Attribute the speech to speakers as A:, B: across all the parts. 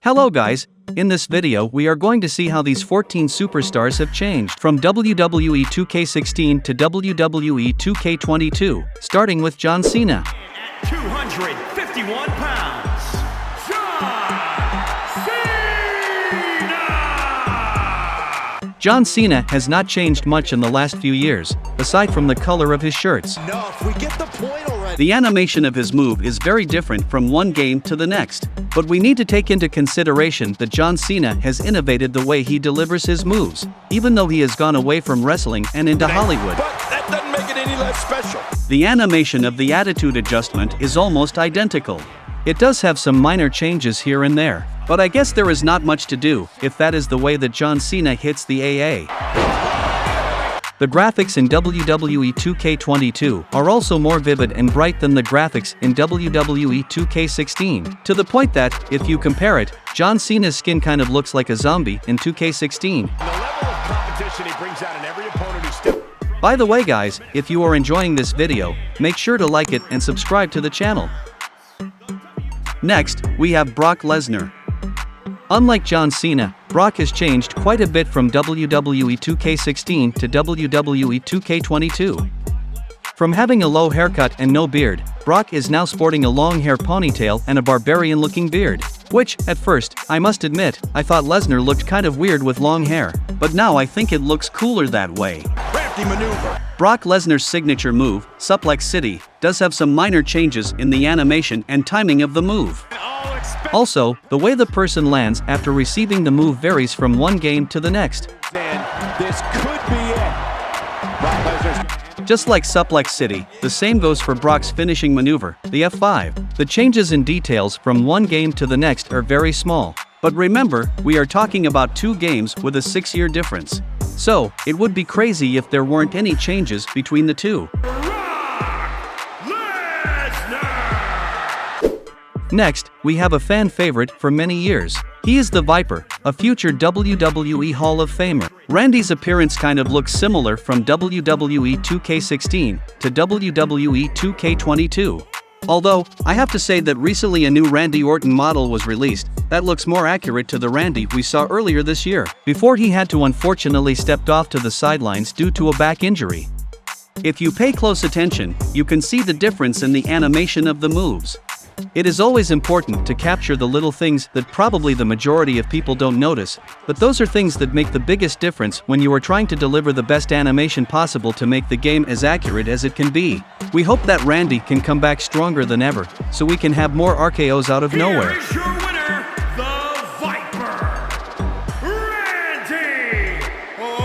A: Hello guys, in this video we are going to see how these 14 superstars have changed from WWE 2K16 to WWE 2K22, starting with John Cena.
B: At 251 pounds, John Cena!
A: John Cena has not changed much in the last few years, aside from the color of his shirts.
B: We get the point already.
A: The animation of his move is very different from one game to the next, but we need to take into consideration that John Cena has innovated the way he delivers his moves, even though he has gone away from wrestling and into Hollywood.
B: But that doesn't make it any less special.
A: The animation of the attitude adjustment is almost identical. It does have some minor changes here and there, but I guess there is not much to do if that is the way that John Cena hits the AA. The graphics in WWE 2K22 are also more vivid and bright than the graphics in WWE 2K16, to the point that, if you compare it, John Cena's skin kind of looks like a zombie in 2K16.
B: The level of competition he brings out in every opponent who steps.
A: By the way guys, if you are enjoying this video, make sure to like it and subscribe to the channel. Next, we have Brock Lesnar. Unlike John Cena, Brock has changed quite a bit from WWE 2K16 to WWE 2K22. From having a low haircut and no beard, Brock is now sporting a long hair ponytail and a barbarian-looking beard, which, at first, I must admit, I thought Lesnar looked kind of weird with long hair, but now I think it looks cooler that way.
B: Crafty maneuver.
A: Brock Lesnar's signature move, Suplex City, does have some minor changes in the animation and timing of the move. Also, the way the person lands after receiving the move varies from one game to the next.
B: And this could be it. Brock Lesnar's.
A: Just like Suplex City, the same goes for Brock's finishing maneuver, the F5. The changes in details from one game to the next are very small. But remember, we are talking about 2 games with a 6-year difference. So, it would be crazy if there weren't any changes between the two. Next, we have a fan favorite for many years. He is the Viper, a future WWE Hall of Famer. Randy's appearance kind of looks similar from WWE 2K16 to WWE 2K22. Although, I have to say that recently a new Randy Orton model was released that looks more accurate to the Randy we saw earlier this year, before he had to unfortunately stepped off to the sidelines due to a back injury. If you pay close attention, you can see the difference in the animation of the moves. It is always important to capture the little things that probably the majority of people don't notice, but those are things that make the biggest difference when you are trying to deliver the best animation possible to make the game as accurate as it can be. We hope that Randy can come back stronger than ever, so we can have more RKOs out of nowhere.
B: Here is your winner, the Viper, Randy Orton.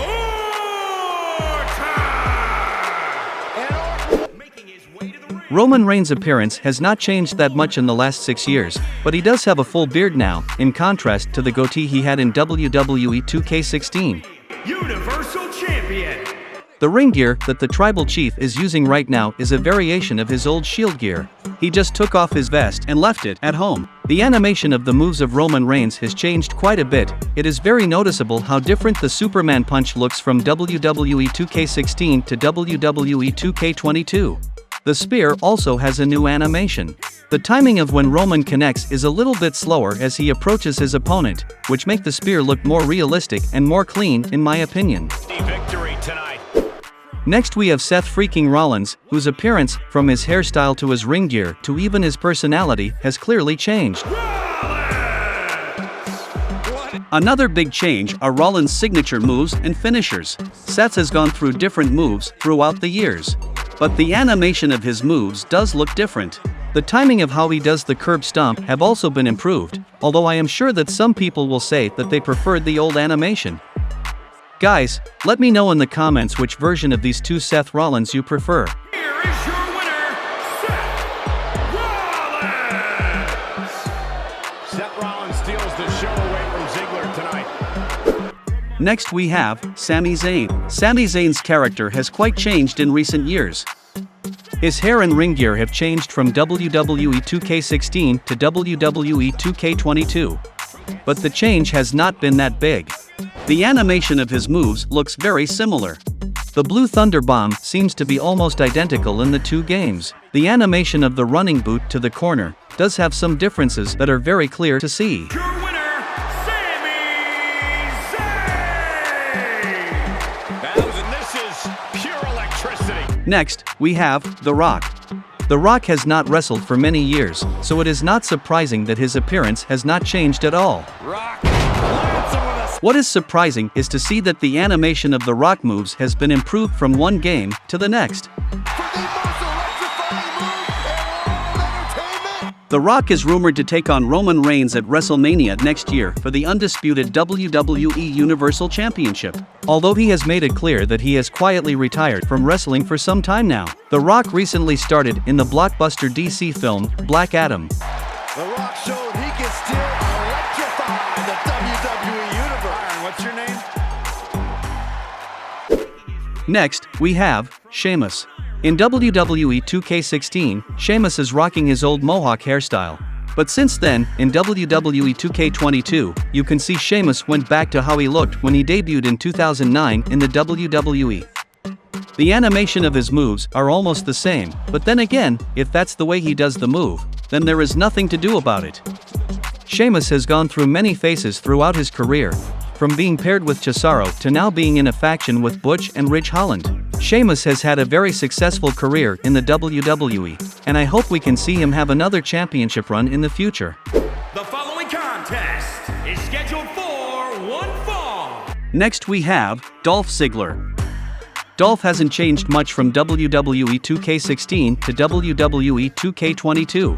B: Making his way to the ring.
A: Roman Reigns' appearance has not changed that much in the last 6 years, but he does have a full beard now, in contrast to the goatee he had in WWE 2K16.
B: Universal Champion.
A: The ring gear that the Tribal Chief is using right now is a variation of his old Shield gear. He just took off his vest and left it at home. The animation of the moves of Roman Reigns has changed quite a bit. It is very noticeable how different the Superman punch looks from WWE 2K16 to WWE 2K22. The spear also has a new animation. The timing of when Roman connects is a little bit slower as he approaches his opponent, which make the spear look more realistic and more clean in my opinion.
B: Victory tonight.
A: Next we have Seth freaking Rollins, whose appearance, from his hairstyle to his ring gear to even his personality, has clearly changed. Another big change are Rollins' signature moves and finishers. Seth has gone through different moves throughout the years, but the animation of his moves does look different. The timing of how he does the curb stomp have also been improved, although I am sure that some people will say that they preferred the old animation. Guys, let me know in the comments which version of these 2 Seth Rollins you prefer.
B: Here is your winner, Seth Rollins. Seth Rollins steals the show away from Ziggler tonight.
A: Next we have Sami Zayn. Sami Zayn's character has quite changed in recent years. His hair and ring gear have changed from WWE 2K16 to WWE 2K22. But the change has not been that big. The animation of his moves looks very similar. The Blue Thunder Bomb seems to be almost identical in the 2 games. The animation of the running boot to the corner does have some differences that are very clear to see.
B: Your winner,
A: Next, we have The Rock. The Rock has not wrestled for many years, so it is not surprising that his appearance has not changed at all. What is surprising is to see that the animation of The Rock moves has been improved from one game to the next. The Rock is rumored to take on Roman Reigns at WrestleMania next year for the undisputed WWE Universal Championship. Although he has made it clear that he has quietly retired from wrestling for some time now, The Rock recently started in the blockbuster DC film, Black Adam.
C: The Rock showed he can still electrify the WWE Universe.
B: What's your name?
A: Next, we have Sheamus. In WWE 2K16, Sheamus is rocking his old mohawk hairstyle. But since then, in WWE 2K22, you can see Sheamus went back to how he looked when he debuted in 2009 in the WWE. The animation of his moves are almost the same, but then again, if that's the way he does the move, then there is nothing to do about it. Sheamus has gone through many phases throughout his career, from being paired with Cesaro to now being in a faction with Butch and Ridge Holland. Sheamus has had a very successful career in the WWE, and I hope we can see him have another championship run in the future.
B: The following contest is scheduled for one fall.
A: Next we have Dolph Ziggler. Dolph hasn't changed much from WWE 2K16 to WWE 2K22.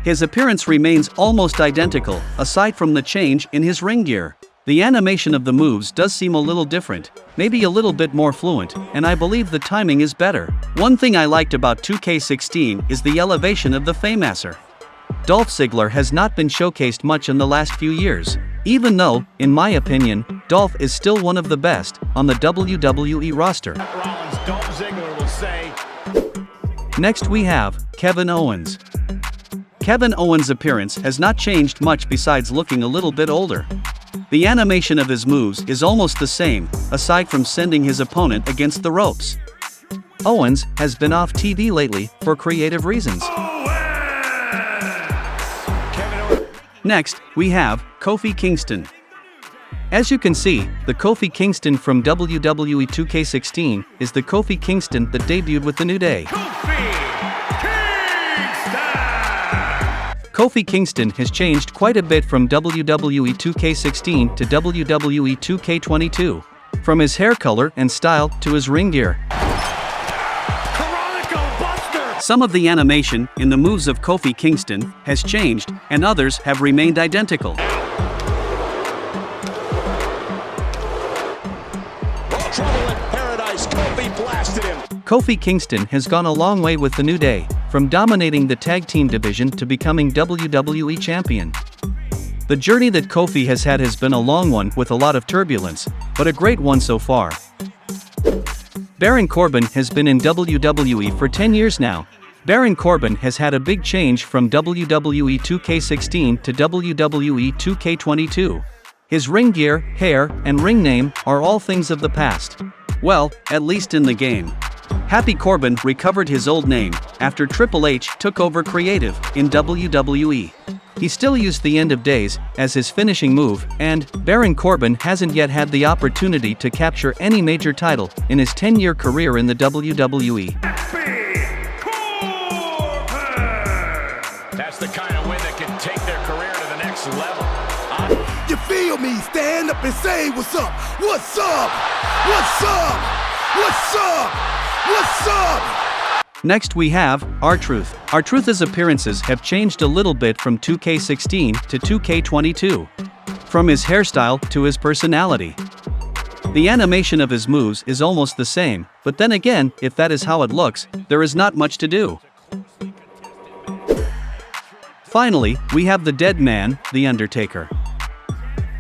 A: His appearance remains almost identical, aside from the change in his ring gear. The animation of the moves does seem a little different, maybe a little bit more fluent, and I believe the timing is better. One thing I liked about 2K16 is the elevation of the Fameasser. Dolph Ziggler has not been showcased much in the last few years, even though, in my opinion, Dolph is still one of the best on the WWE roster.
C: Dolph Ziggler will say.
A: Next we have Kevin Owens. Kevin Owens' appearance has not changed much besides looking a little bit older. The animation of his moves is almost the same, aside from sending his opponent against the ropes. Owens has been off TV lately for creative reasons. Next, we have Kofi Kingston. As you can see, the Kofi Kingston from WWE 2K16 is the Kofi Kingston that debuted with the New Day. Kofi Kingston has changed quite a bit from WWE 2K16 to WWE 2K22. From his hair color and style to his ring gear. Some of the animation in the moves of Kofi Kingston has changed, and others have remained identical.
C: Trouble in paradise, Kofi blasted him.
A: Kofi Kingston has gone a long way with the New Day, from dominating the tag team division to becoming WWE champion. The journey that Kofi has had has been a long one with a lot of turbulence, but a great one so far. Baron Corbin has been in WWE for 10 years now. Baron Corbin has had a big change from WWE 2K16 to WWE 2K22. His ring gear, hair, and ring name are all things of the past. Well, at least in the game. Happy Corbin recovered his old name after Triple H took over creative in WWE. He still used the End of Days as his finishing move, and Baron Corbin hasn't yet had the opportunity to capture any major title in his 10-year career in the WWE.
B: That's the kind of win that can take their career to the next level.
D: You feel me? Stand up and say what's up. What's up? What's up? What's up? What's up?
A: Next we have R-Truth. R-Truth's appearances have changed a little bit from 2K16 to 2K22. From his hairstyle to his personality. The animation of his moves is almost the same, but then again, if that is how it looks, there is not much to do. Finally, we have the dead man, The Undertaker.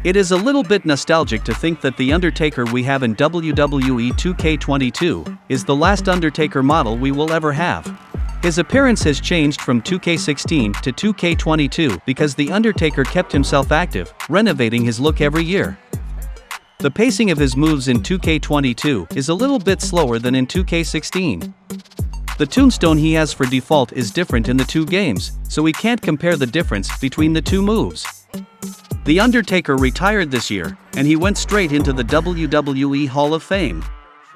A: It is a little bit nostalgic to think that the Undertaker we have in WWE 2K22 is the last Undertaker model we will ever have. His appearance has changed from 2K16 to 2K22 because the Undertaker kept himself active, renovating his look every year. The pacing of his moves in 2K22 is a little bit slower than in 2K16. The tombstone he has for default is different in the two games, so we can't compare the difference between the two moves. The Undertaker retired this year, and he went straight into the WWE Hall of Fame.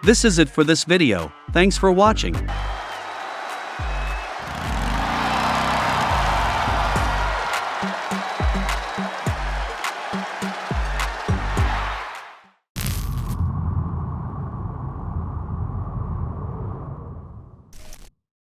A: This is it for this video. Thanks for watching.